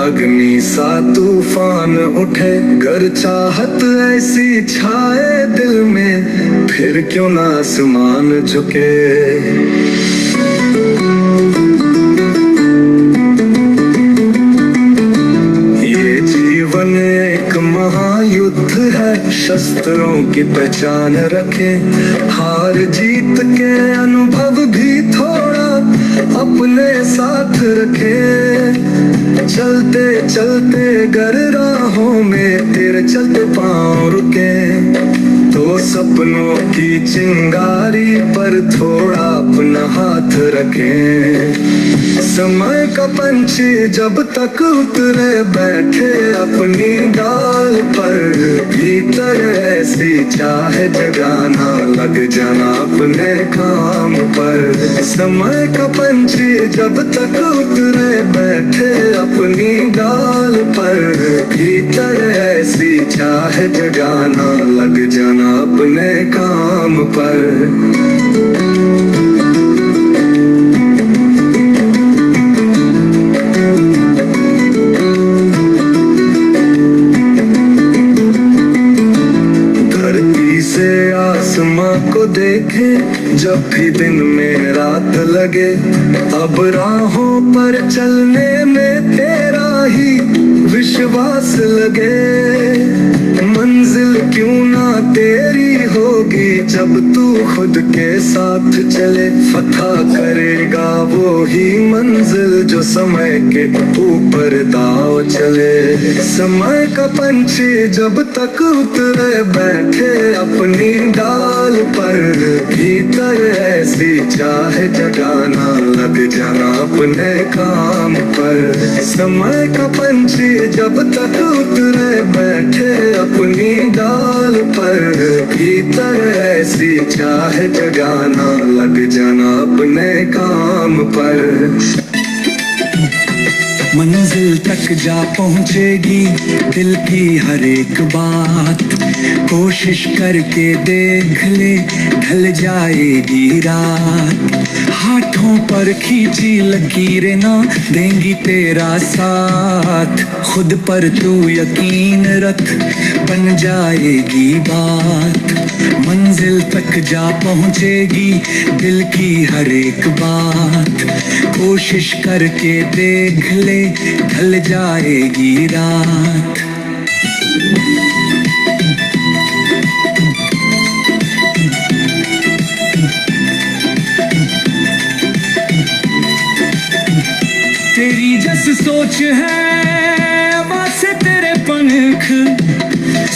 अग्नि सा तूफान उठे, गर चाहत ऐसी छाए दिल में, फिर क्यों ना आसमान झुके। ये जीवन एक महायुद्ध है, शस्त्रों की पहचान रखे, हार जीत के अनुभव भी थोड़ा अपने साथ रखे। चलते चलते गर राहों में तेरे चलते पांव रुके, तो सपनों की चिंगारी पर थोड़ा अपना हाथ रखे। समय का पंछी जब तक उतरे बैठे अपनी डाल पर, भीतर ऐसी चाहे जगाना लग जाना अपने काम पर। समय का पंछी जब तक उतरे बैठे अपनी डाल पर, भीतर ऐसी चाहे जगाना लग जाना अपने काम पर। आसमां को देखे जब भी दिन में रात लगे, अब राहों पर चलने में तेरा ही विश्वास लगे। मंजिल क्यों ना तेरी होगी जब तू खुद के साथ चले, फतह करेगा वो ही मंजिल जो समय के ऊपर दाव चले। समय का पंछी जब तक उतरे बैठे अपनी डाल पर, भीतर ऐसी चाहे जगाना लग जाना अपने काम पर। समय का पंछी जब तक उतरे बैठे अपनी डाल पर, भीतर ऐसी चाहे जगाना लग जाना अपने काम पर। मंजिल तक जा पहुंचेगी दिल की हर एक बात, कोशिश करके देख ले ढल जाएगी रात। हाथों पर खींची लकीरें ना देंगी तेरा साथ, खुद पर तू यकीन रख बन जाएगी बात। मंजिल तक जा पहुंचेगी दिल की हर एक बात, कोशिश करके देख ले ढल जाएगी रात। तेरी जस सोच है वैसे तेरे पंख,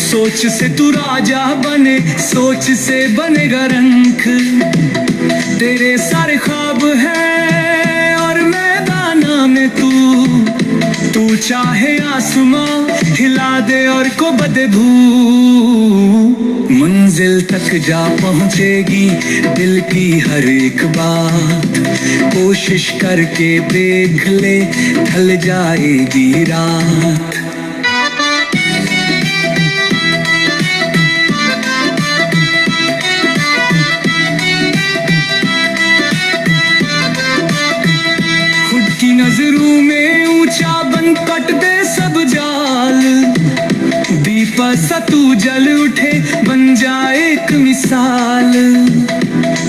सोच से तू राजा बने सोच से बनेगा रंक। तेरे सारे ख्वाब है और मैदाना में तू चाहे आसमां हिला दे और को बदे भू। मंजिल तक जा पहुंचेगी दिल की हर एक बात, कोशिश करके देख ले ढल जाएगी रात। खुद की नजरों में ऊंचा बन कट दे सब जाल, दीपक सा तू जल उठे बन जाए एक मिसाल।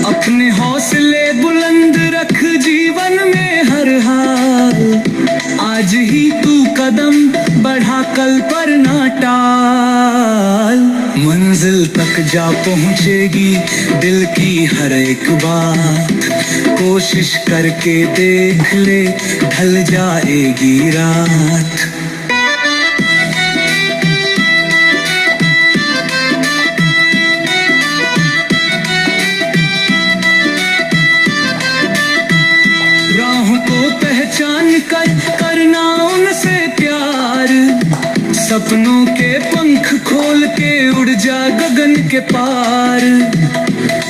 अपने हौसले बुलंद रख जीवन में हर हाल, आज ही तू कदम बढ़ा कल पर ना टाल। मंजिल तक जा पहुंचेगी दिल की हर एक बात, कोशिश करके देख ले ढल जाएगी रात। पहचान कर करना उनसे प्यार, सपनों के पंख खोल के उड़ जा गगन के पार।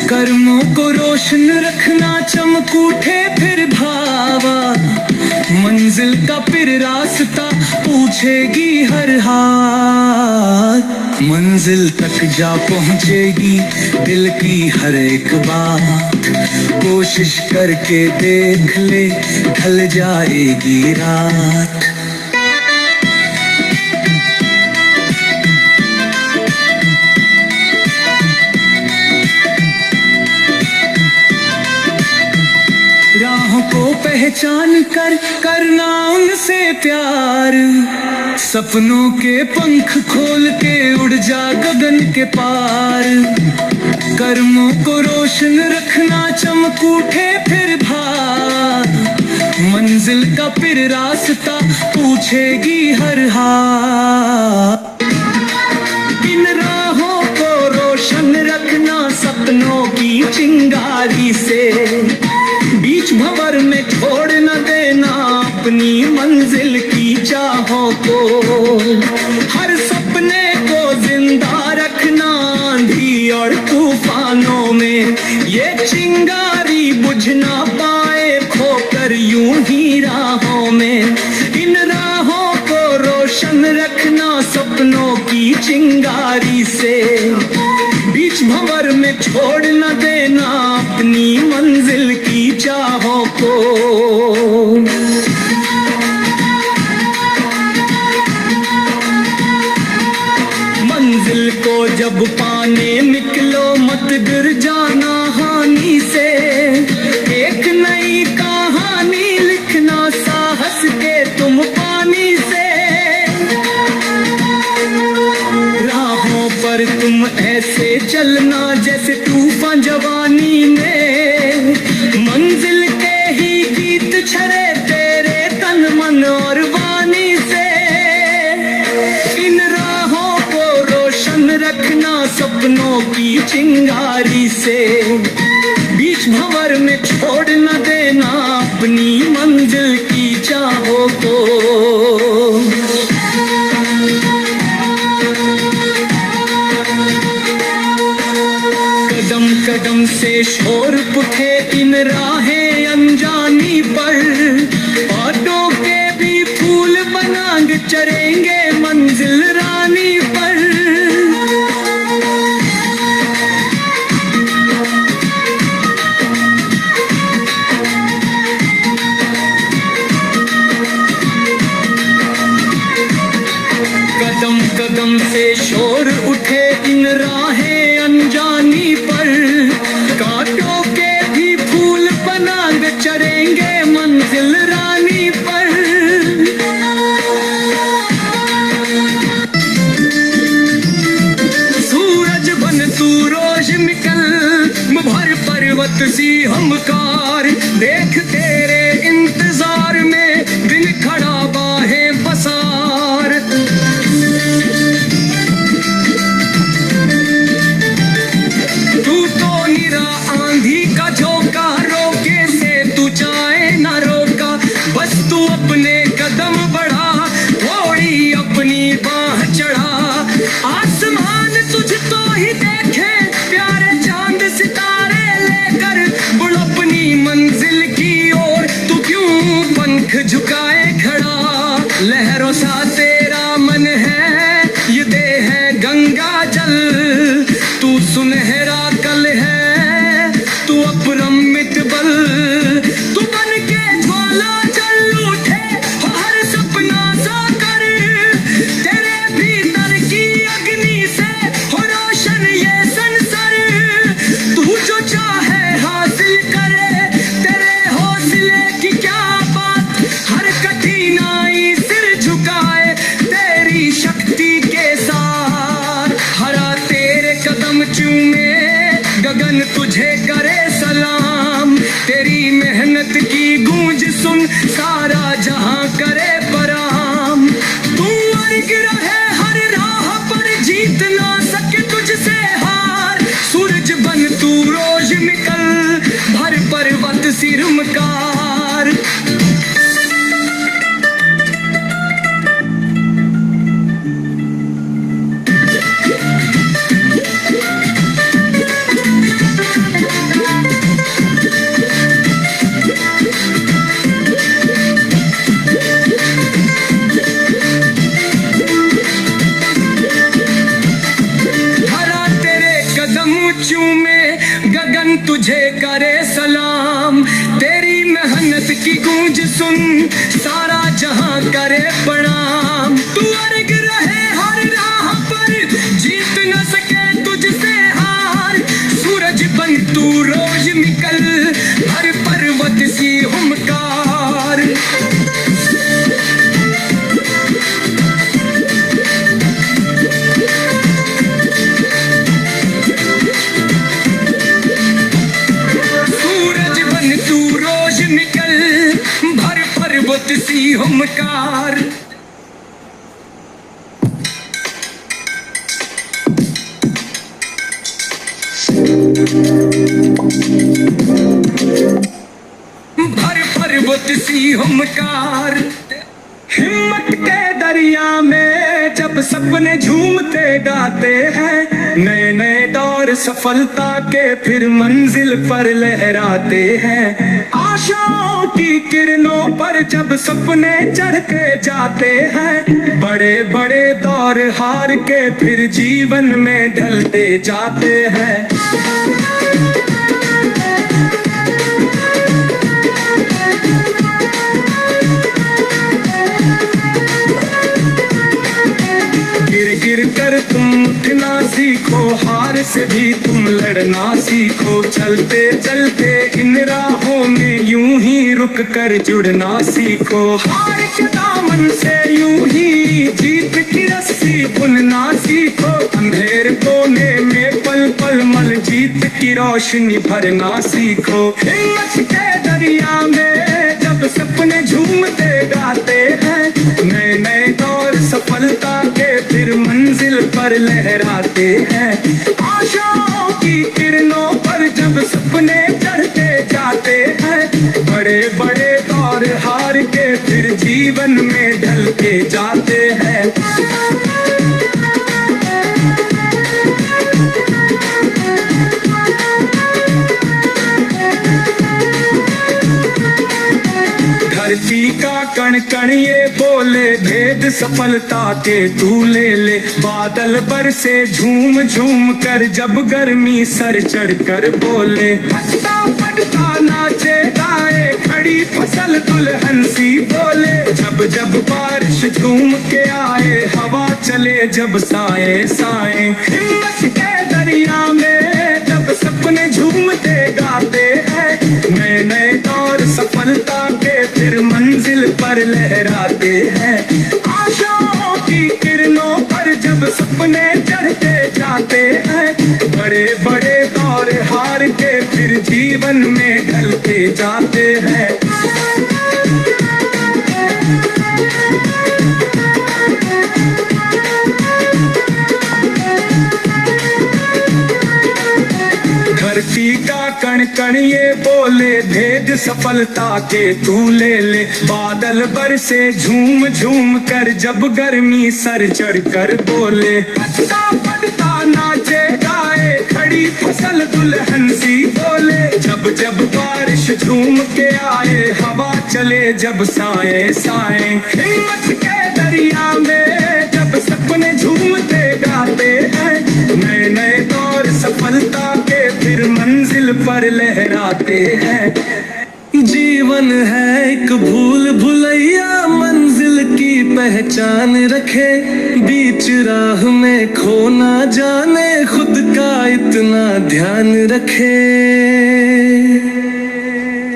कर्मों को रोशन रखना चमक उठे फिर भावा, मंजिल का फिर रास्ता पूछेगी हर हाल। मंजिल तक जा पहुंचेगी दिल की हर एक बात, कोशिश करके देख ले ढल जाएगी रात। पहचान कर करना उनसे प्यार, सपनों के पंख खोल के उड़ जा गगन के पार। कर्मों को रोशन रखना, चमक उठे फिर भार, मंजिल का फिर रास्ता पूछेगी हर हार। इन राहों को रोशन रखना सपनों की चिंगारी से, बीच भंवर में छोड़ न देना अपनी मंजिल की चाहों को। हर सपने को जिंदा रखना आंधी और तूफानों में, ये चिंगारी बुझ ना पाए खोकर यूं ही राहों में। इन राहों को रोशन रखना सपनों की चिंगारी से, बीच भंवर में छोड़ न देना अपनी मंजिल की चाहों को। मंजिल को जब पाने निकलो मत गिर जाना हानि से, एक नई कहानी लिखना साहस के तुम पानी से। राहों पर तुम ऐसे चलना जैसे तूफान जवानी में, मंजिल के ही गीत छड़े तेरे तन मन और वाणी से। इन राहों को रोशन रखना सपनों की चिंगारी से, बीच भंवर में छोड़ न देना अपनी मंजिल की चाहों को। कदम कदम से शोर उठे इन राहें अनजानी पर, बातों के भी फूल बनांग चढ़ेंगे मंजिल रानी पर। कदम कदम से शोर उठे इन राहें अनजानी पर, कांटों के भी फूल बनांग चढ़ेंगे मंजिल रानी पर। सूरज बन तू रोज निकल, भर पर्वत सी हमकार, देख तेरे इंतजार में दिन खड़ा बाहें पसार। तू तो निरा आंधी का झोंका, रोके से तू चाहे ना रोका, बस तू अपने कदम बढ़ा, थोड़ी अपनी बाह चढ़ा। आसमान तुझ तो ही देखे प्यारे चांद सितारे लेकर, बुढ़ अपनी मंजिल की ओर तू क्यों पंख झुकाए खड़ा। लहरों सा तेरा मन है, ये देह है गंगा जल, तू सुनहरा कल है, तू अपरमित बल। तू बन के ज्वाला जल उठे हर सपना साकर, तेरे भीतर की अग्नि से हो रोशन ये संसार। तू जो चाहे हासिल करे, तेरे हौसले की क्या बात, हर कठिनाई सिर झुकाए तेरी शक्ति के साथ। हरा तेरे कदम चूमे गगन तुझे करे सलाम, तेरी मेहनत की गूंज सुन सारा जहां करे प्रणाम। तू अर्ग रहे हर राह पर, जीत ना सके तुझसे हार, सूरज बन तू रोज निकल, भर पर्वत सिरमकार। गगन तुझे करे सलाम, तेरी मेहनत की गूंज सुन सारा जहां करे प्रणाम। तू अर्ग रहे हर राह पर, जीत न सके तुझसे हार, सूरज बन तू रोज निकल, हर पर्वत सी हुमकार। प्यार। भर भर सी हमकार, हिम्मत के दरिया में जब सपने झूमते गाते हैं, नए नए दौर सफलता के फिर मंजिल पर लहराते हैं। आशाओं की किरणों पर जब सपने चढ़ते जाते हैं, बड़े बड़े दौर हार के फिर जीवन में ढलते जाते हैं। गिर कर तुम उठना सीखो, हार से भी तुम लड़ना सीखो। चलते चलते इन राहों में यूं ही रुक कर जुड़ना सीखो। हार के दामन से यूं ही जीत की रस्सी बुनना सीखो। अंधेर कोने में पल पल मल जीत की रोशनी भरना सीखो। हिम्मत के दरिया में जब सपने झूमते गाते हैं, नए नए दौर सफलता के फिर मंजिल पर लहराते हैं। आशाओं की किरणों पर जब सपने चढ़ते जाते हैं, बड़े बड़े दौर हार के फिर जीवन में ढलते जाते हैं। धरती का कण कण ये बोले, भेद सफलता के तू ले ले। बादल बरसे झूम झूम कर जब गर्मी सर चढ़ कर बोले। हंसता पड़ता नाचे गाए, खड़ी फसल दुल्हन सी बोले। जब जब बारिश झूम के आए, हवा चले जब साए साए। हिम्मत के दरिया में जब सपने झूमते गाते हैं, नए नए दौर सफलता के फिर मंजिल पर लहराते हैं। आशाओं की किरणों पर जब सपने चढ़ते जाते हैं, बड़े बड़े दौर हार के फिर जीवन में ढलते जाते हैं। धरती का कण कण ये बोले, भेद सफलता के तू ले ले। बादल बरसे झूम झूम कर जब गर्मी सर चढ़ कर बोले। हंसता पड़ता नाचे गाए, खड़ी फसल दुल्हन सी बोले। जब जब बारिश झूम के आए, हवा चले जब साए साए। हिम्मत के दरिया में जब सपने झूमते गाते हैं, नए नए दौर सफलता के फिर मंजिल पर लहराते हैं। जीवन है एक भूल भुलैया, मंजिल की पहचान रखे। बीच राह में खो ना जाने, खुद का इतना ध्यान रखे।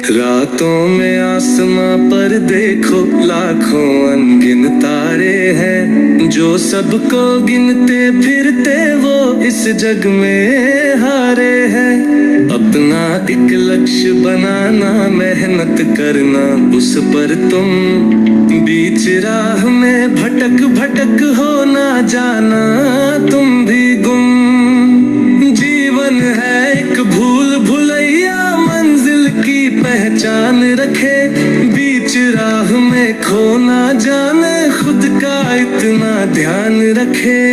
रातों में आसमां पर देखो, लाखों अनगिन तारे हैं। जो सबको गिनते फिरते वो इस जग में हारे हैं। अपना एक लक्ष्य बनाना, मेहनत करना उस पर तुम। बीच राह में भटक भटक हो ना जाना तुम भी गुम। जीवन है एक भूल भुलैया, मंजिल की पहचान रखे। बीच राह में खो ना जाने, खुद का इतना ध्यान रखे।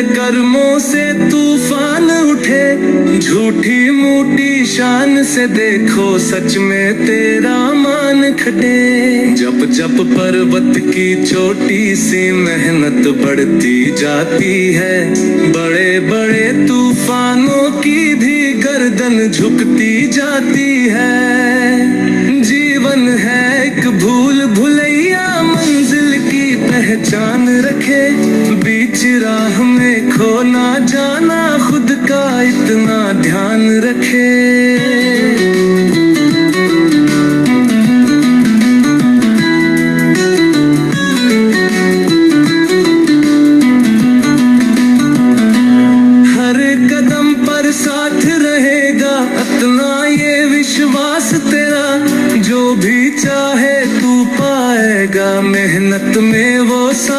कर्मों से तूफान उठे, झूठी मूठी शान से देखो सच में तेरा मान खटे। जब जब पर्वत की छोटी सी मेहनत बढ़ती जाती है, बड़े बड़े तूफानों की भी गर्दन झुकती जाती है। जीवन है एक भूल भुलैया, मंजिल की पहचान रखे। बीच राह में खो ना जाना, खुद का इतना ध्यान रखे।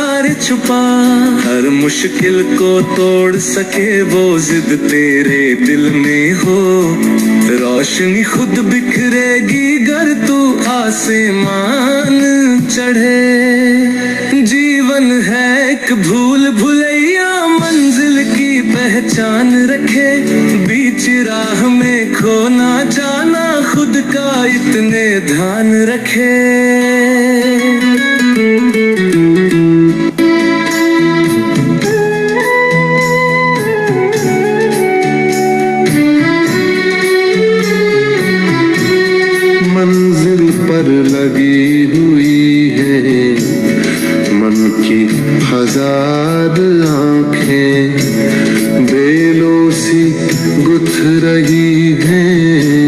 प्यार छुपा, हर मुश्किल को तोड़ सके वो जिद तेरे दिल में हो। रोशनी खुद बिखरेगी गर तू आसमान चढ़े। जीवन है एक भूल भुलैया मंजिल की पहचान रखे, बीच राह में खो ना जाना खुद का इतने ध्यान रखे। मंजिल पर लगी हुई है मन की हजार आंखें, बेलों सी गुथ रही हैं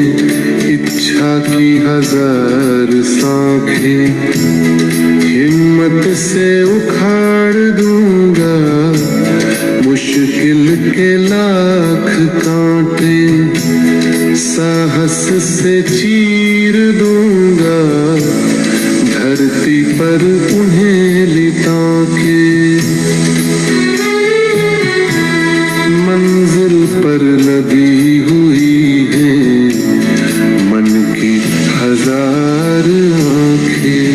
इच्छा की हजार सांखें। हिम्मत से उखाड़ दूंगा मुश्किल के लाख कांटे, साहस से चीर दूंगा धरती पर उन्हें लिटा के। मंजिल पर लगी हुई है मन की हजार आंखें,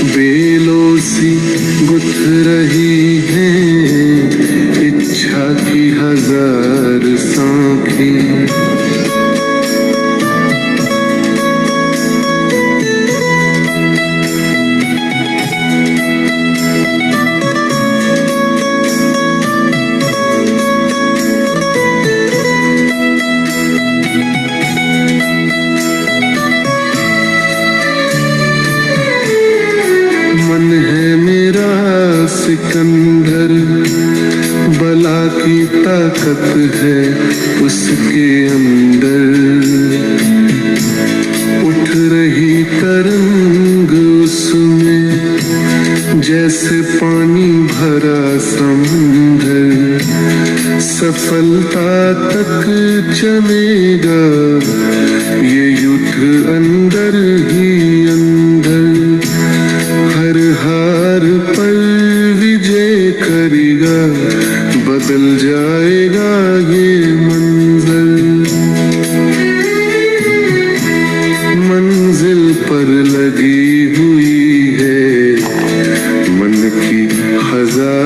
बेलों सी गुथ रही हैं इच्छा की हजार सांखें। मन है मेरा सिकंदर, बला की ताकत है उसके अंदर। उठ रही तरंग उसमें जैसे पानी भरा समंदर, सफलता तक चलेगा ये युद्ध अंदर ही अंदर। हर हार पर विजय करेगा, बदल जाएगा ये मंजर। मंजिल पर लगी हुई है मन की हजार